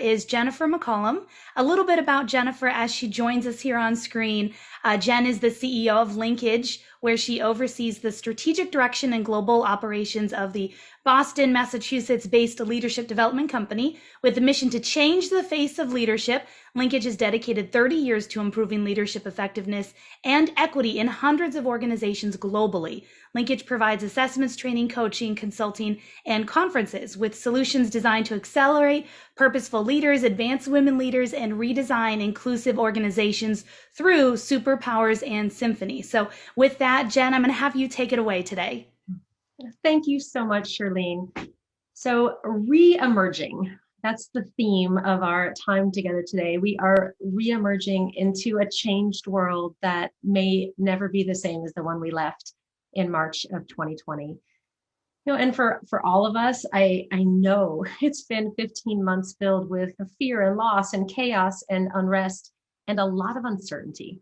is Jennifer McCollum. A little bit about Jennifer as she joins us here on screen. Jen is the CEO of Linkage, where she oversees the strategic direction and global operations of the Boston, Massachusetts-based leadership development company. With the mission to change the face of leadership, Linkage has dedicated 30 years to improving leadership effectiveness and equity in hundreds of organizations globally. Linkage provides assessments, training, coaching, consulting, and conferences with solutions designed to accelerate purposeful leaders, advance women leaders, and redesign inclusive organizations through superpowers and symphony. So with that, Jen, I'm going to have you take it away today. Thank you so much, Charlene. So re-emerging, that's the theme of our time together today. We are re-emerging into a changed world that may never be the same as the one we left in March of 2020. And for all of us, I know it's been 15 months filled with fear and loss and chaos and unrest and a lot of uncertainty.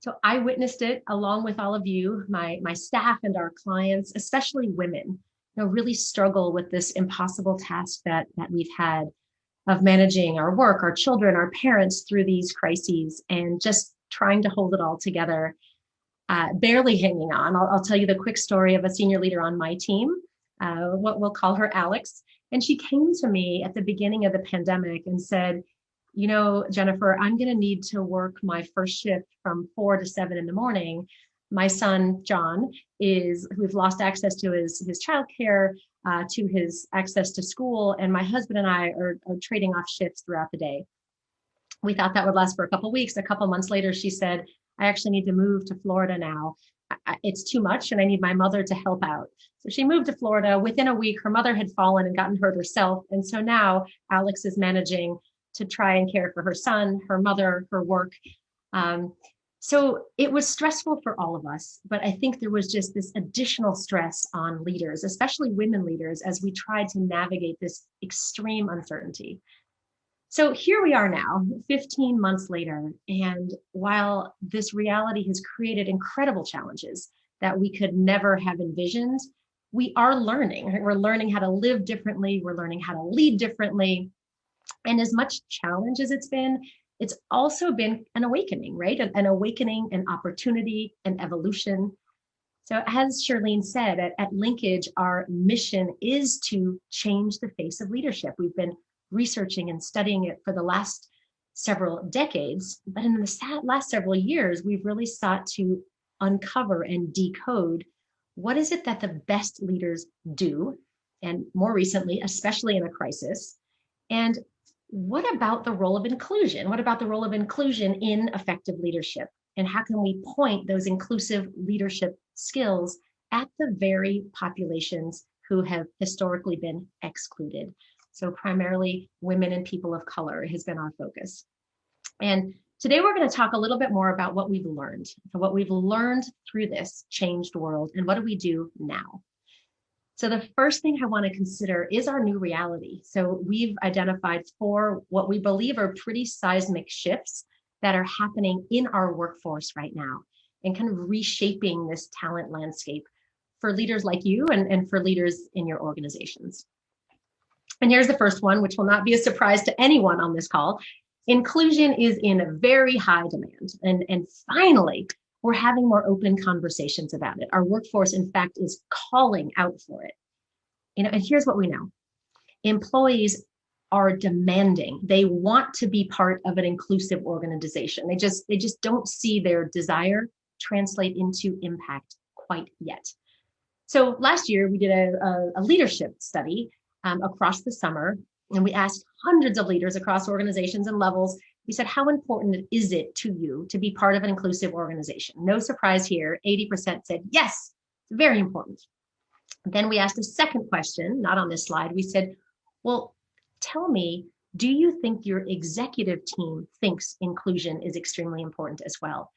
So I witnessed it along with all of you, my staff and our clients, especially women, really struggle with this impossible task that we've had of managing our work, our children, our parents through these crises and just trying to hold it all together, barely hanging on. I'll tell you the quick story of a senior leader on my team, what we'll call her Alex. And she came to me at the beginning of the pandemic and said, Jennifer, I'm going to need to work my first shift from 4 to 7 in the morning. My son, John, we've lost access to his childcare, to his access to school. And my husband and I are trading off shifts throughout the day. We thought that would last for a couple of weeks. A couple of months later, she said, I actually need to move to Florida now. It's too much and I need my mother to help out. So she moved to Florida. Within a week, her mother had fallen and gotten hurt herself. And so now Alex is managing to try and care for her son, her mother, her work. So it was stressful for all of us, but I think there was just this additional stress on leaders, especially women leaders, as we tried to navigate this extreme uncertainty. So here we are now, 15 months later, and while this reality has created incredible challenges that we could never have envisioned, we are learning. We're learning how to live differently. We're learning how to lead differently. And as much challenge as it's also been an awakening, right? An awakening, an opportunity, an evolution. So as Charlene said, at Linkage, our mission is to change the face of leadership. We've been researching and studying it for the last several decades, but in the last several years, we've really sought to uncover and decode what is it that the best leaders do, and more recently, especially in a crisis, and what about the role of inclusion? What about the role of inclusion in effective leadership? And how can we point those inclusive leadership skills at the very populations who have historically been excluded? So primarily women and people of color has been our focus. And today we're going to talk a little bit more about what we've learned, through this changed world, and what do we do now? So the first thing I want to consider is our new reality. So we've identified 4 what we believe are pretty seismic shifts that are happening in our workforce right now and kind of reshaping this talent landscape for leaders like you and for leaders in your organizations. And here's the first one, which will not be a surprise to anyone on this call. Inclusion is in very high demand. And finally, we're having more open conversations about it. Our workforce, in fact, is calling out for it. And here's what we know. Employees are demanding. They want to be part of an inclusive organization. They just don't see their desire translate into impact quite yet. So last year, we did a leadership study across the summer, and we asked hundreds of leaders across organizations and levels. We said, how important is it to you to be part of an inclusive organization? No surprise here, 80% said, yes, it's very important. Then we asked a second question, not on this slide. We said, well, tell me, do you think your executive team thinks inclusion is extremely important as well?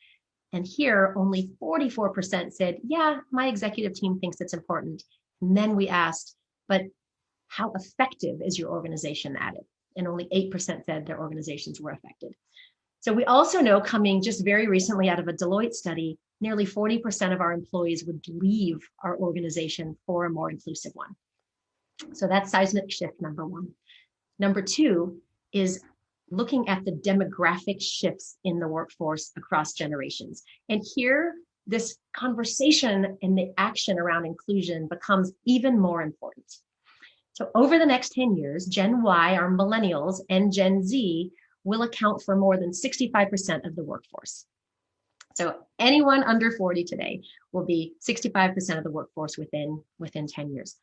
And here, only 44% said, yeah, my executive team thinks it's important. And then we asked, but how effective is your organization at it? And only 8% said their organizations were affected. So we also know, coming just very recently out of a Deloitte study, nearly 40% of our employees would leave our organization for a more inclusive one. So that's seismic shift number 1. Number two is looking at the demographic shifts in the workforce across generations. And here, this conversation and the action around inclusion becomes even more important. So over the next 10 years, Gen Y, our millennials, and Gen Z will account for more than 65% of the workforce. So anyone under 40 today will be 65% of the workforce within 10 years.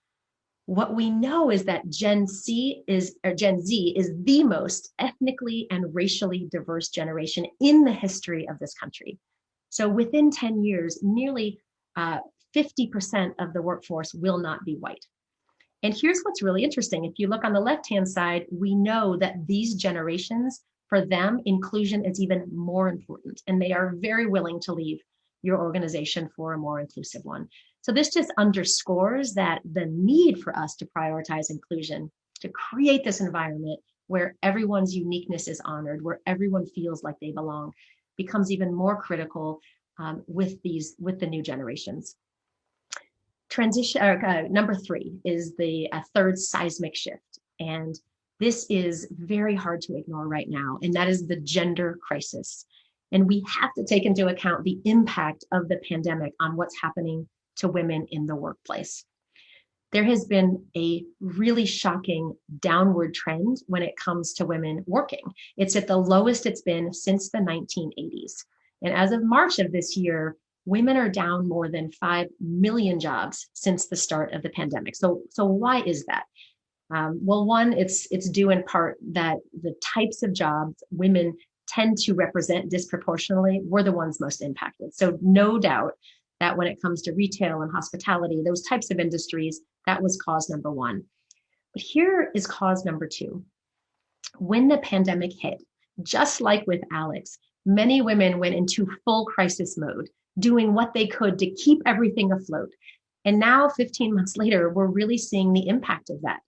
What we know is that Gen Z is the most ethnically and racially diverse generation in the history of this country. So within 10 years, nearly 50% of the workforce will not be white. And here's what's really interesting. If you look on the left-hand side, we know that these generations, for them, inclusion is even more important, and they are very willing to leave your organization for a more inclusive one. So this just underscores that the need for us to prioritize inclusion, to create this environment where everyone's uniqueness is honored, where everyone feels like they belong, becomes even more critical with the new generations. Number three is the third seismic shift. And this is very hard to ignore right now, and that is the gender crisis. And we have to take into account the impact of the pandemic on what's happening to women in the workplace. There has been a really shocking downward trend when it comes to women working. It's at the lowest it's been since the 1980s. And as of March of this year, women are down more than 5 million jobs since the start of the pandemic. So why is that? Well, one, it's due in part that the types of jobs women tend to represent disproportionately were the ones most impacted. So no doubt that when it comes to retail and hospitality, those types of industries, that was cause number one. But here is cause number two. When the pandemic hit, just like with Alex, many women went into full crisis mode, doing what they could to keep everything afloat. And now, 15 months later, we're really seeing the impact of that.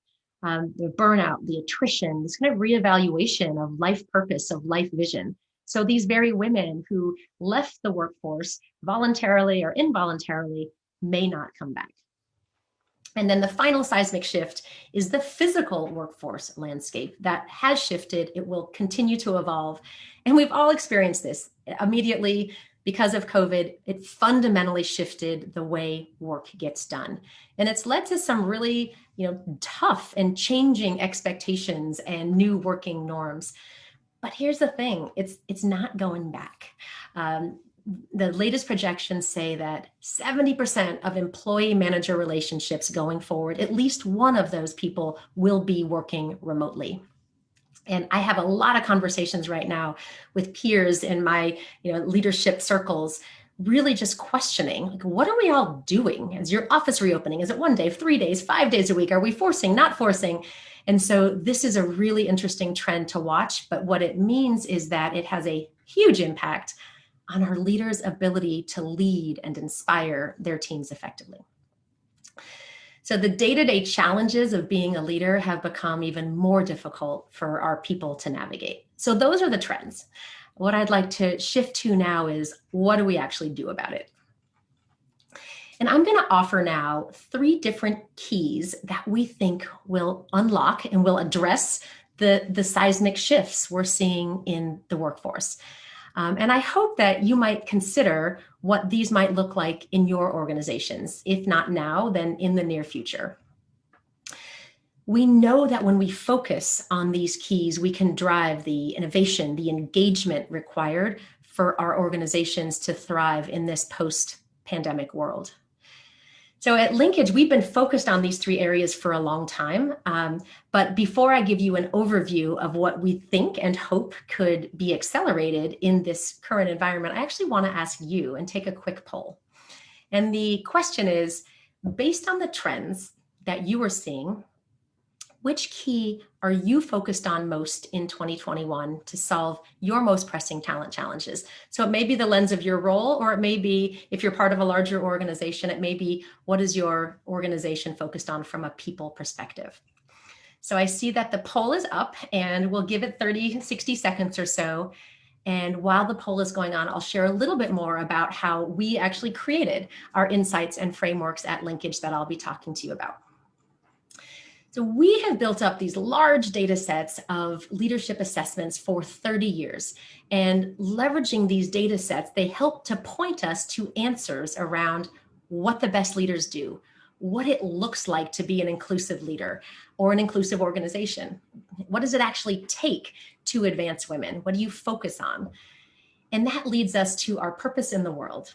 The burnout, the attrition, this kind of reevaluation of life purpose, of life vision. So these very women who left the workforce voluntarily or involuntarily may not come back. And then the final seismic shift is the physical workforce landscape that has shifted. It will continue to evolve. And we've all experienced this immediately. Because of COVID, it fundamentally shifted the way work gets done. And it's led to some really, tough and changing expectations and new working norms. But here's the thing, it's not going back. The latest projections say that 70% of employee-manager relationships going forward, at least one of those people will be working remotely. And I have a lot of conversations right now with peers in my leadership circles, really just questioning, like, what are we all doing? Is your office reopening? Is it 1 day, 3 days, 5 days a week? Are we forcing, not forcing? And so this is a really interesting trend to watch. But what it means is that it has a huge impact on our leaders' ability to lead and inspire their teams effectively. So the day-to-day challenges of being a leader have become even more difficult for our people to navigate. So those are the trends. What I'd like to shift to now is, what do we actually do about it? And I'm going to offer now 3 different keys that we think will unlock and will address the seismic shifts we're seeing in the workforce. And I hope that you might consider what these might look like in your organizations, if not now, then in the near future. We know that when we focus on these keys, we can drive the innovation, the engagement required for our organizations to thrive in this post-pandemic world. So at Linkage, we've been focused on these 3 areas for a long time. But before I give you an overview of what we think and hope could be accelerated in this current environment, I actually want to ask you and take a quick poll. And the question is, based on the trends that you are seeing, which key are you focused on most in 2021 to solve your most pressing talent challenges? So it may be the lens of your role, or it may be, if you're part of a larger organization, it may be, what is your organization focused on from a people perspective? So I see that the poll is up, and we'll give it 60 seconds or so. And while the poll is going on, I'll share a little bit more about how we actually created our insights and frameworks at Linkage that I'll be talking to you about. So we have built up these large data sets of leadership assessments for 30 years. And leveraging these data sets, they help to point us to answers around what the best leaders do, what it looks like to be an inclusive leader or an inclusive organization. What does it actually take to advance women? What do you focus on? And that leads us to our purpose in the world,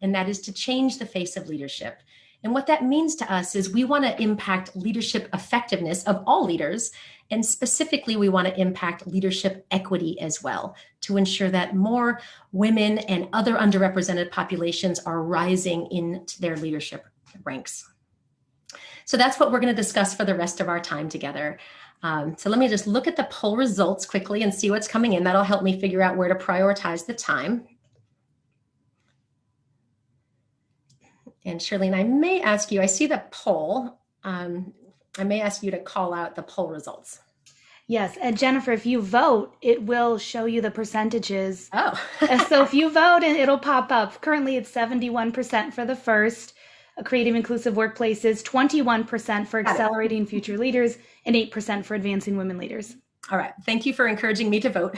and that is to change the face of leadership. And what that means to us is we want to impact leadership effectiveness of all leaders. And specifically, we want to impact leadership equity as well to ensure that more women and other underrepresented populations are rising into their leadership ranks. So that's what we're going to discuss for the rest of our time together. So let me just look at the poll results quickly and see what's coming in. That'll help me figure out where to prioritize the time. And Shirlene, I may ask you, I see the poll. I may ask you to call out the poll results. Yes, and Jennifer, if you vote, it will show you the percentages. Oh. So if you vote, and it'll pop up. Currently, it's 71% for the first, creative inclusive workplaces, 21% for accelerating future leaders, and 8% for advancing women leaders. All right. Thank you for encouraging me to vote.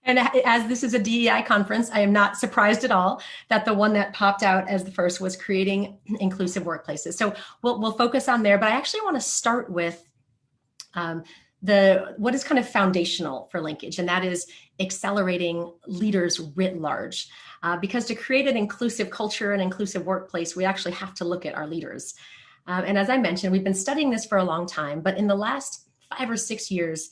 And as this is a DEI conference, I am not surprised at all that the one that popped out as the first was creating inclusive workplaces. So we'll focus on there, but I actually want to start with what is kind of foundational for Linkage, and that is accelerating leaders writ large. Because to create an inclusive culture, an inclusive workplace, we actually have to look at our leaders. And as I mentioned, we've been studying this for a long time, but in the last 5 or 6 years,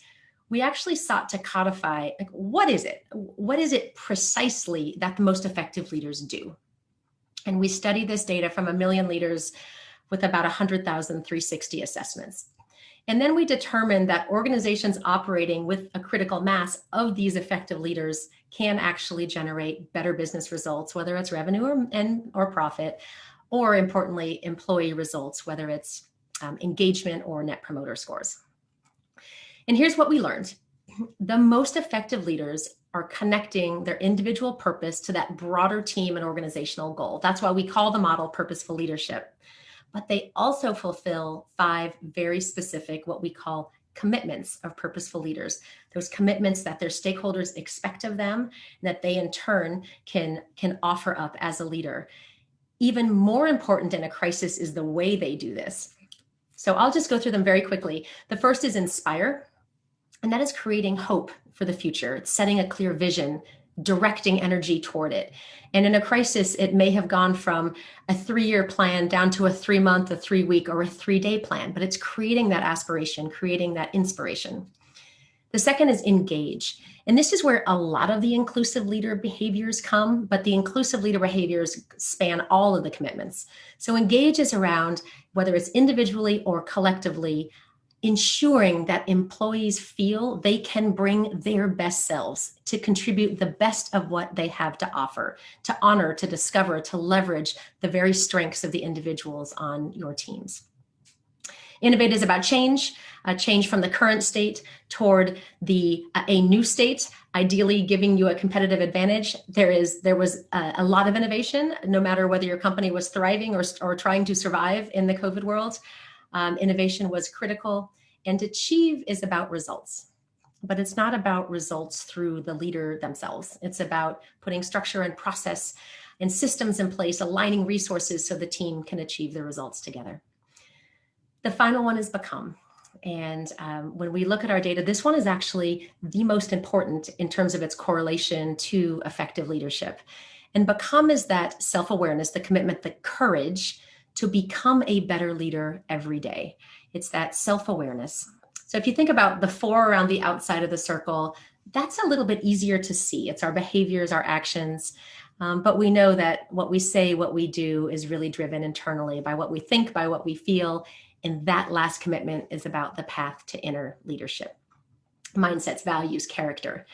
we actually sought to codify, like, what is it? What is it precisely that the most effective leaders do? And we studied this data from 1 million leaders with about 100,000 360 assessments. And then we determined that organizations operating with a critical mass of these effective leaders can actually generate better business results, whether it's revenue or profit, or importantly, employee results, whether it's engagement or net promoter scores. And here's what we learned. The most effective leaders are connecting their individual purpose to that broader team and organizational goal. That's why we call the model purposeful leadership. But they also fulfill 5 very specific, what we call commitments of purposeful leaders. Those commitments that their stakeholders expect of them, and that they in turn can offer up as a leader. Even more important in a crisis is the way they do this. So I'll just go through them very quickly. The first is inspire. And that is creating hope for the future. It's setting a clear vision, directing energy toward it. And in a crisis, it may have gone from a 3-year plan down to a 3-month, a 3-week, or a 3-day plan, but it's creating that aspiration, creating that inspiration. The second is engage. And this is where a lot of the inclusive leader behaviors come, but the inclusive leader behaviors span all of the commitments. So engage is around, whether it's individually or collectively, ensuring that employees feel they can bring their best selves to contribute the best of what they have to offer, to honor, to discover, to leverage the very strengths of the individuals on your teams. Innovate is about change, change from the current state toward a new state, ideally giving you a competitive advantage. There was a lot of innovation, no matter whether your company was thriving or trying to survive in the COVID world. Innovation was critical, and achieve is about results, but it's not about results through the leader themselves. It's about putting structure and process and systems in place, aligning resources so the team can achieve the results together. The final one is become. And when we look at our data, this one is actually the most important in terms of its correlation to effective leadership. And become is that self-awareness, the commitment, the courage to become a better leader every day. It's that self-awareness. So if you think about the 4 around the outside of the circle, that's a little bit easier to see. It's our behaviors, our actions. But we know that what we say, what we do is really driven internally by what we think, by what we feel. And that last commitment is about the path to inner leadership. Mindsets, values, character.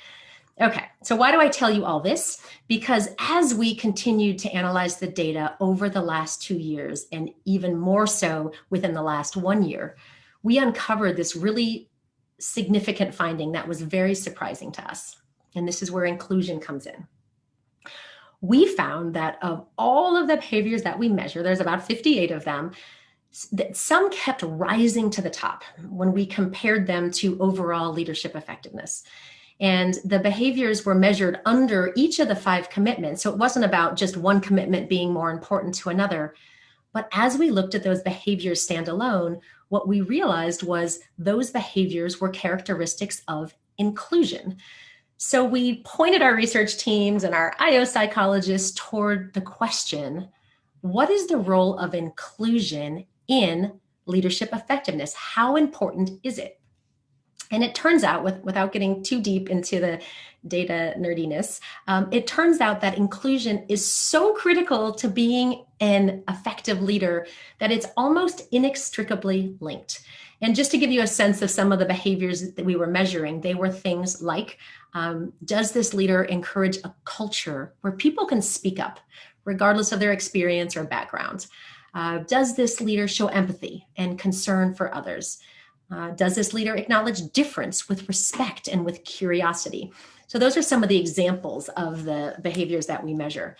Okay, so why do I tell you all this? Because as we continued to analyze the data over the last 2 years, and even more so within the last 1 year, we uncovered this really significant finding that was very surprising to us. And this is where inclusion comes in. We found that of all of the behaviors that we measure, there's about 58 of them, some kept rising to the top when we compared them to overall leadership effectiveness. And the behaviors were measured under each of the 5 commitments. So it wasn't about just one commitment being more important to another. But as we looked at those behaviors standalone, what we realized was those behaviors were characteristics of inclusion. So we pointed our research teams and our IO psychologists toward the question, what is the role of inclusion in leadership effectiveness? How important is it? And it turns out, without getting too deep into the data nerdiness, it turns out that inclusion is so critical to being an effective leader that it's almost inextricably linked. And just to give you a sense of some of the behaviors that we were measuring, they were things like, does this leader encourage a culture where people can speak up, regardless of their experience or background? Does this leader show empathy and concern for others? Does this leader acknowledge difference with respect and with curiosity? So those are some of the examples of the behaviors that we measure.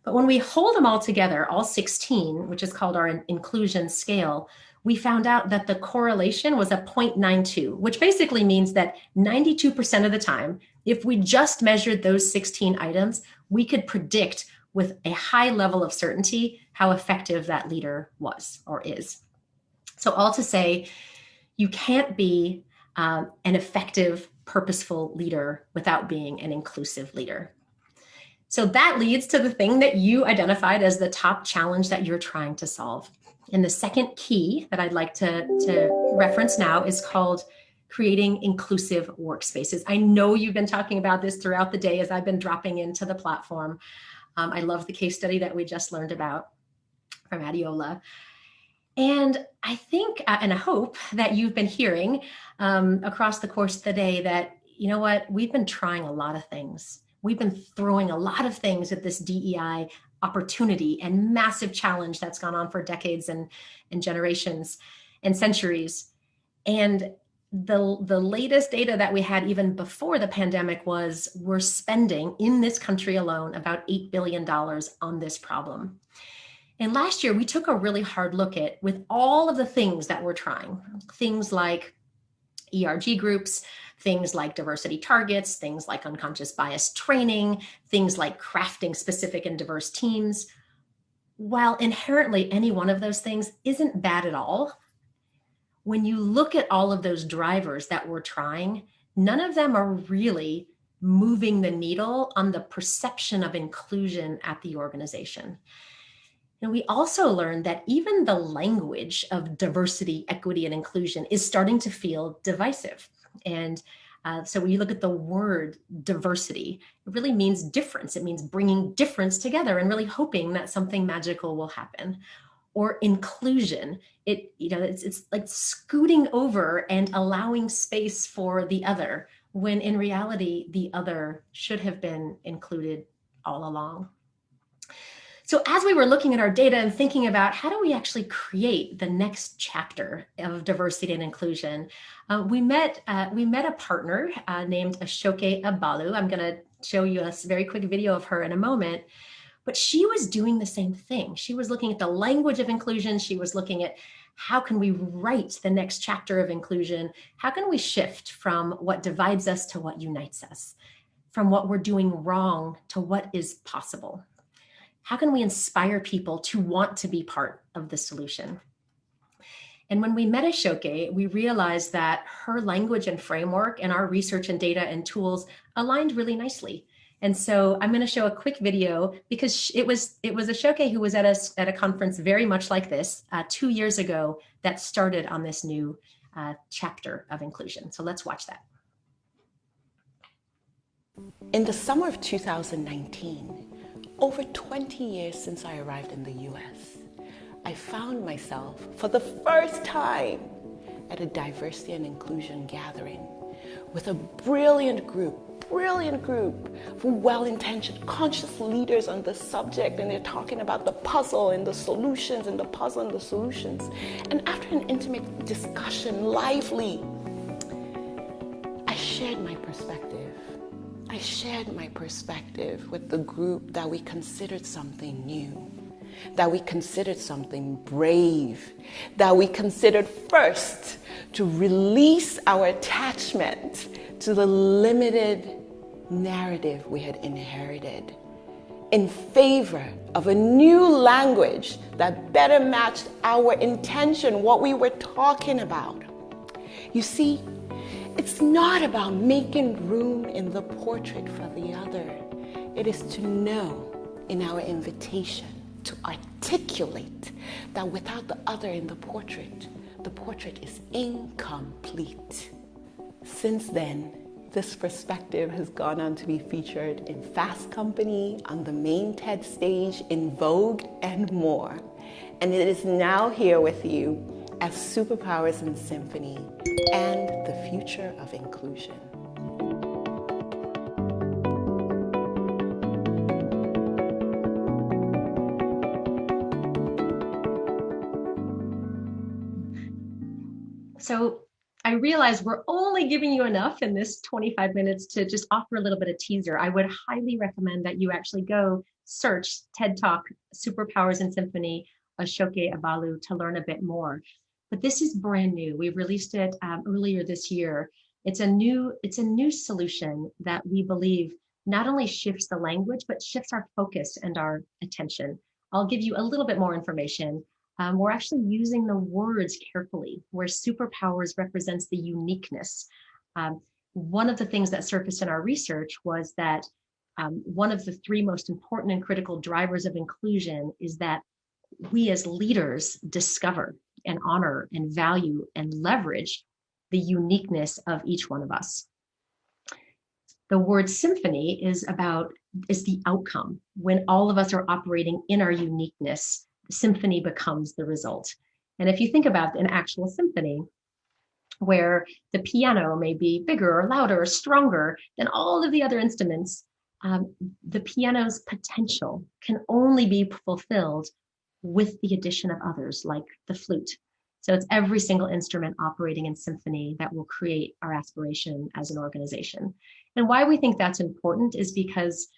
But when we hold them all together, all 16, which is called our inclusion scale, we found out that the correlation was a 0.92, which basically means that 92% of the time, if we just measured those 16 items, we could predict with a high level of certainty how effective that leader was or is. So all to say, you can't be an effective, purposeful leader without being an inclusive leader. So that leads to the thing that you identified as the top challenge that you're trying to solve. And the second key that I'd like to reference now is called creating inclusive workspaces. I know you've been talking about this throughout the day as I've been dropping into the platform. I love the case study that we just learned about from Adiola. And I think, and I hope that you've been hearing across the course of the day that, you know what, we've been trying a lot of things. We've been throwing a lot of things at this DEI opportunity and massive challenge that's gone on for decades and generations and centuries. And the latest data that we had even before the pandemic was we're spending in this country alone about $8 billion on this problem. And last year, we took a really hard look at with all of the things that we're trying, things like ERG groups, things like diversity targets, things like unconscious bias training, things like crafting specific and diverse teams. While inherently any one of those things isn't bad at all, when you look at all of those drivers that we're trying, none of them are really moving the needle on the perception of inclusion at the organization. And we also learned that even the language of diversity, equity, and inclusion is starting to feel divisive. And so when you look at the word diversity, it really means difference. It means bringing difference together and really hoping that something magical will happen. Or inclusion, it's like scooting over and allowing space for the other, when in reality, the other should have been included all along. So as we were looking at our data and thinking about how do we actually create the next chapter of diversity and inclusion, we met a partner named Ashoke Abalu. I'm going to show you a very quick video of her in a moment. But she was doing the same thing. She was looking at the language of inclusion. She was looking at how can we write the next chapter of inclusion? How can we shift from what divides us to what unites us? From what we're doing wrong to what is possible? How can we inspire people to want to be part of the solution? And when we met Ashoke, we realized that her language and framework and our research and data and tools aligned really nicely. And so I'm going to show a quick video because it was Ashoke who was at a conference very much like this 2 years ago that started on this new chapter of inclusion. So let's watch that. In the summer of 2019, over 20 years since I arrived in the US, I found myself for the first time at a diversity and inclusion gathering with a brilliant group from well-intentioned, conscious leaders on the subject, and they're talking about the puzzle and the solutions and the puzzle and the solutions. And after an intimate discussion, lively, I shared my perspective. I shared my perspective with the group that we considered something new. that we considered something brave, that we considered first to release our attachment to the limited narrative we had inherited in favor of a new language that better matched our intention, what we were talking about. You see, it's not about making room in the portrait for the other. It is to know in our invitation to articulate that without the other in the portrait is incomplete. Since then, this perspective has gone on to be featured in Fast Company, on the main TED stage, in Vogue, and more. And it is now here with you as Superpowers in Symphony and the future of inclusion. So I realize we're only giving you enough in this 25 minutes to just offer a little bit of teaser. I would highly recommend that you actually go search TED Talk Superpowers in Symphony, Ashoke Abalu, to learn a bit more. But this is brand new. We released it earlier this year. It's a new solution that we believe not only shifts the language, but shifts our focus and our attention. I'll give you a little bit more information. We're actually using the words carefully, where superpowers represents the uniqueness. One of the things that surfaced in our research was that one of the three most important and critical drivers of inclusion is that we as leaders discover and honor and value and leverage the uniqueness of each one of us. The word symphony is the outcome. When all of us are operating in our uniqueness, symphony becomes the result. And if you think about an actual symphony, where the piano may be bigger or louder or stronger than all of the other instruments, the piano's potential can only be fulfilled with the addition of others, like the flute. So it's every single instrument operating in symphony that will create our aspiration as an organization. And why we think that's important is because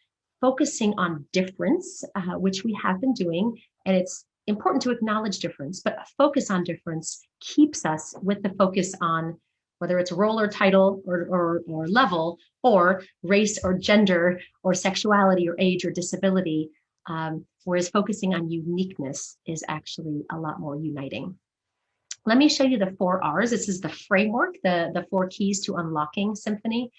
focusing on difference, which we have been doing, and it's important to acknowledge difference, but a focus on difference keeps us with the focus on whether it's role or title or level, or race or gender or sexuality or age or disability, whereas focusing on uniqueness is actually a lot more uniting. Let me show you the 4 R's. This is the framework, the 4 keys to unlocking symphony.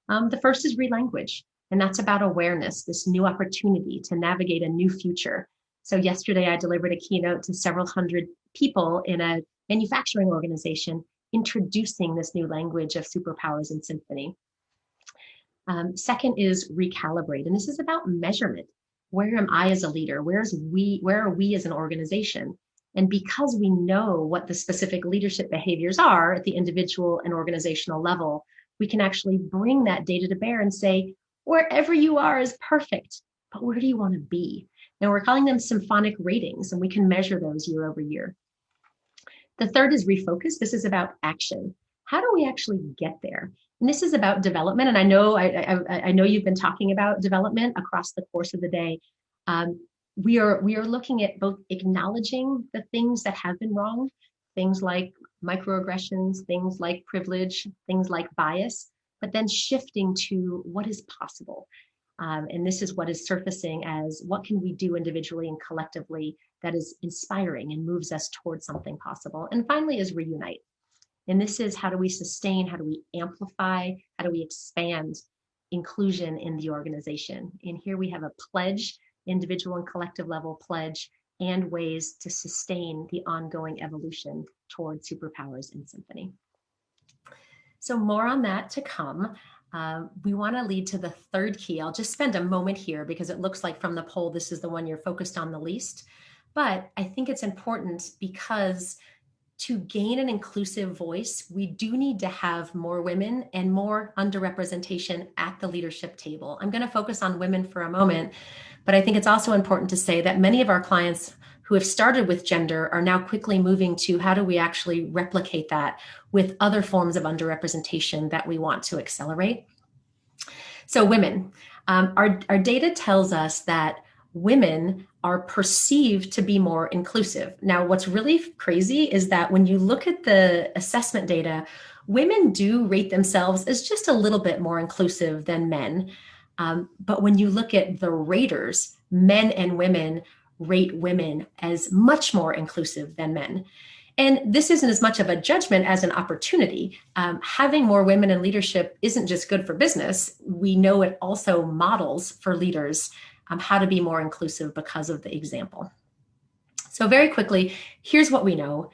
The first is re-language. And that's about awareness, this new opportunity to navigate a new future. So yesterday I delivered a keynote to several hundred people in a manufacturing organization introducing this new language of superpowers in symphony. Second is recalibrate. And this is about measurement. Where am I as a leader? Where are we as an organization? And because we know what the specific leadership behaviors are at the individual and organizational level, we can actually bring that data to bear and say, wherever you are is perfect, but where do you want to be? And we're calling them symphonic ratings, and we can measure those year over year. The third is refocus. This is about action. How do we actually get there? And this is about development. And I know you've been talking about development across the course of the day. We are looking at both acknowledging the things that have been wrong, things like microaggressions, things like privilege, things like bias, but then shifting to what is possible. And this is what is surfacing as what can we do individually and collectively that is inspiring and moves us towards something possible. And finally is reunite. And this is how do we sustain, how do we amplify, how do we expand inclusion in the organization. And here we have a pledge, individual and collective level pledge, and ways to sustain the ongoing evolution towards superpowers in symphony. So more on that to come. We want to lead to the third key. I'll just spend a moment here because it looks like from the poll, this is the one you're focused on the least. But I think it's important because to gain an inclusive voice, we do need to have more women and more underrepresentation at the leadership table. I'm going to focus on women for a moment, but I think it's also important to say that many of our clients who have started with gender are now quickly moving to how do we actually replicate that with other forms of underrepresentation that we want to accelerate. So women, our data tells us that women are perceived to be more inclusive. Now, what's really crazy is that when you look at the assessment data, women do rate themselves as just a little bit more inclusive than men. But when you look at the raters, men and women rate women as much more inclusive than men. And this isn't as much of a judgment as an opportunity. Having more women in leadership isn't just good for business. We know it also models for leaders how to be more inclusive because of the example. So very quickly, here's what we know.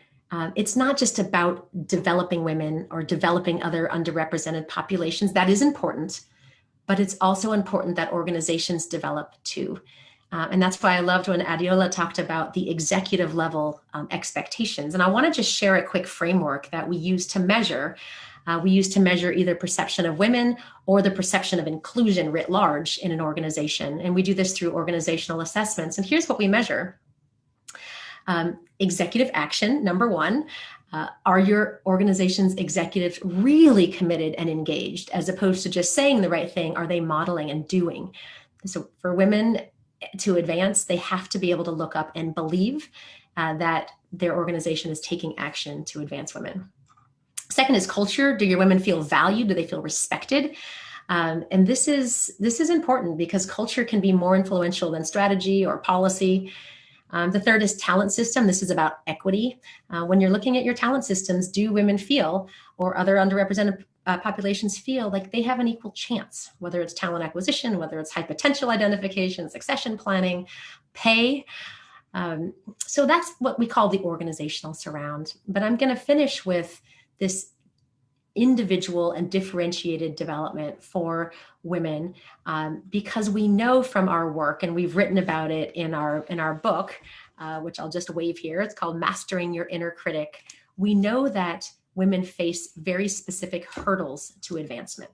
It's not just about developing women or developing other underrepresented populations. That is important, but it's also important that organizations develop too. And that's why I loved when Adiola talked about the executive level expectations. And I want to just share a quick framework that we use to measure. We use to measure either perception of women or the perception of inclusion writ large in an organization. And we do this through organizational assessments. And here's what we measure. Executive action, number one. Are your organization's executives really committed and engaged, as opposed to just saying the right thing? Are they modeling and doing? So for women to advance, they have to be able to look up and believe that their organization is taking action to advance women. Second is culture. Do your women feel valued? Do they feel respected? And this is important because culture can be more influential than strategy or policy. The third is talent system. This is about equity. When you're looking at your talent systems, do women feel or other underrepresented populations feel like they have an equal chance, whether it's talent acquisition, whether it's high potential identification, succession planning, pay. So that's what we call the organizational surround. But I'm going to finish with this individual and differentiated development for women because we know from our work, and we've written about it in our book, which I'll just wave here. It's called Mastering Your Inner Critic. We know that women face very specific hurdles to advancement.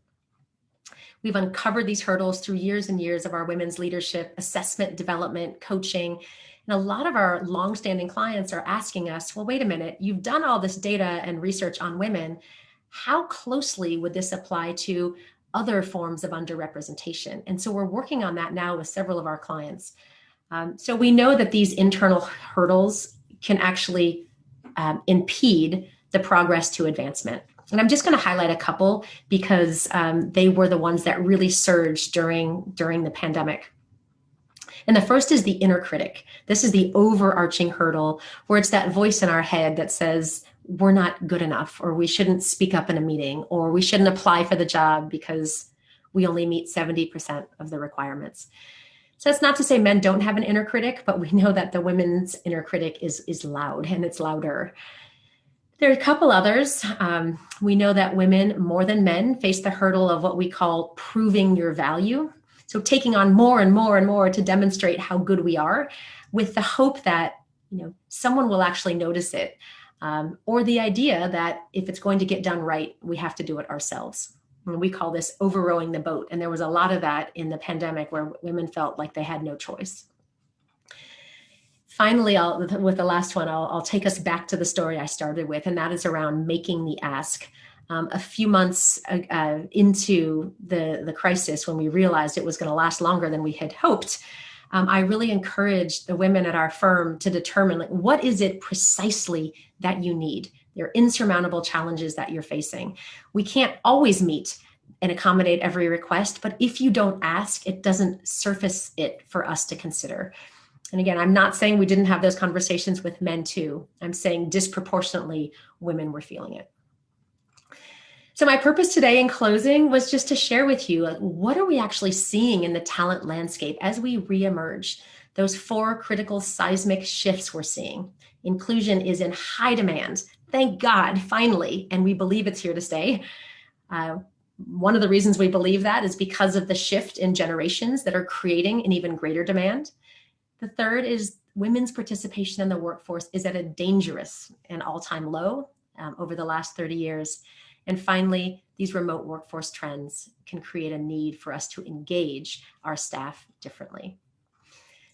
We've uncovered these hurdles through years and years of our women's leadership, assessment, development, coaching. And a lot of our longstanding clients are asking us, well, wait a minute, you've done all this data and research on women. How closely would this apply to other forms of underrepresentation? And so we're working on that now with several of our clients. So we know that these internal hurdles can actually impede the progress to advancement. And I'm just going to highlight a couple because they were the ones that really surged during the pandemic. And the first is the inner critic. This is the overarching hurdle where it's that voice in our head that says, we're not good enough, or we shouldn't speak up in a meeting, or we shouldn't apply for the job because we only meet 70% of the requirements. So it's not to say men don't have an inner critic, but we know that the women's inner critic is loud, and it's louder. There are a couple others. We know that women, more than men, face the hurdle of what we call proving your value. So taking on more and more and more to demonstrate how good we are, with the hope that someone will actually notice it. Or the idea that if it's going to get done right, we have to do it ourselves. And we call this overrowing the boat. And there was a lot of that in the pandemic where women felt like they had no choice. Finally, with the last one, I'll take us back to the story I started with, and that is around making the ask. A few months into the crisis, when we realized it was going to last longer than we had hoped, I really encouraged the women at our firm to determine, what is it precisely that you need? There are insurmountable challenges that you're facing. We can't always meet and accommodate every request, but if you don't ask, it doesn't surface it for us to consider. And again, I'm not saying we didn't have those conversations with men too. I'm saying disproportionately women were feeling it. So my purpose today in closing was just to share with you, what are we actually seeing in the talent landscape as we reemerge? Those 4 critical seismic shifts we're seeing. Inclusion is in high demand. Thank God, finally, and we believe it's here to stay. One of the reasons we believe that is because of the shift in generations that are creating an even greater demand. The third is women's participation in the workforce is at a dangerous and all-time low over the last 30 years. And finally, these remote workforce trends can create a need for us to engage our staff differently.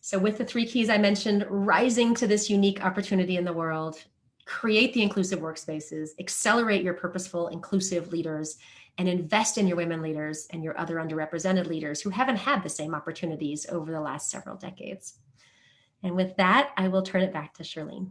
So with the 3 keys I mentioned, rising to this unique opportunity in the world, create the inclusive workspaces, accelerate your purposeful, inclusive leaders, and invest in your women leaders and your other underrepresented leaders who haven't had the same opportunities over the last several decades. And with that, I will turn it back to Charlene.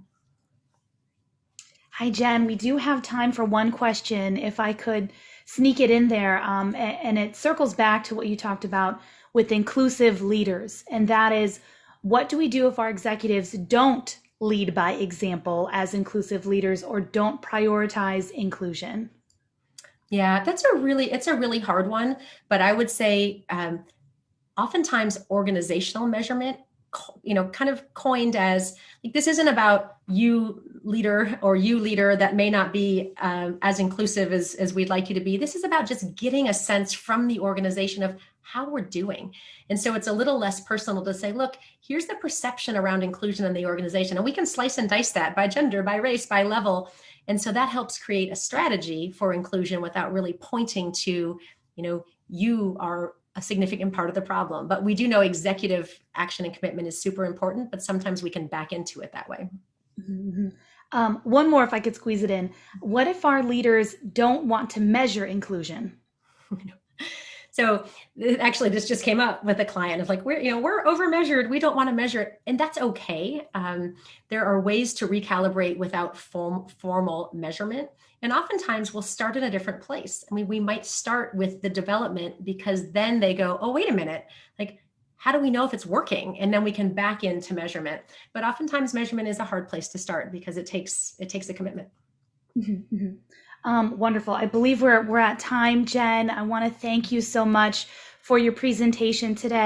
Hi, Jen. We do have time for one question, if I could sneak it in there. And it circles back to what you talked about with inclusive leaders. And that is, what do we do if our executives don't lead by example as inclusive leaders or don't prioritize inclusion? Yeah, it's a really hard one, but I would say oftentimes organizational measurement, kind of coined as like, this isn't about you leader that may not be as inclusive as we'd like you to be. This is about just getting a sense from the organization of how we're doing. And so it's a little less personal to say, look, here's the perception around inclusion in the organization. And we can slice and dice that by gender, by race, by level. And so that helps create a strategy for inclusion without really pointing to, you are a significant part of the problem. But we do know executive action and commitment is super important, but sometimes we can back into it that way. Mm-hmm. One more, if I could squeeze it in. What if our leaders don't want to measure inclusion? So actually, this just came up with a client of like, we're over measured. We don't want to measure it. And that's okay. There are ways to recalibrate without formal measurement. And oftentimes we'll start in a different place. I mean, we might start with the development because then they go, oh, wait a minute, like, how do we know if it's working? And then we can back into measurement. But oftentimes measurement is a hard place to start because it takes a commitment. Mm-hmm. Wonderful. I believe we're at time, Jen. I want to thank you so much for your presentation today.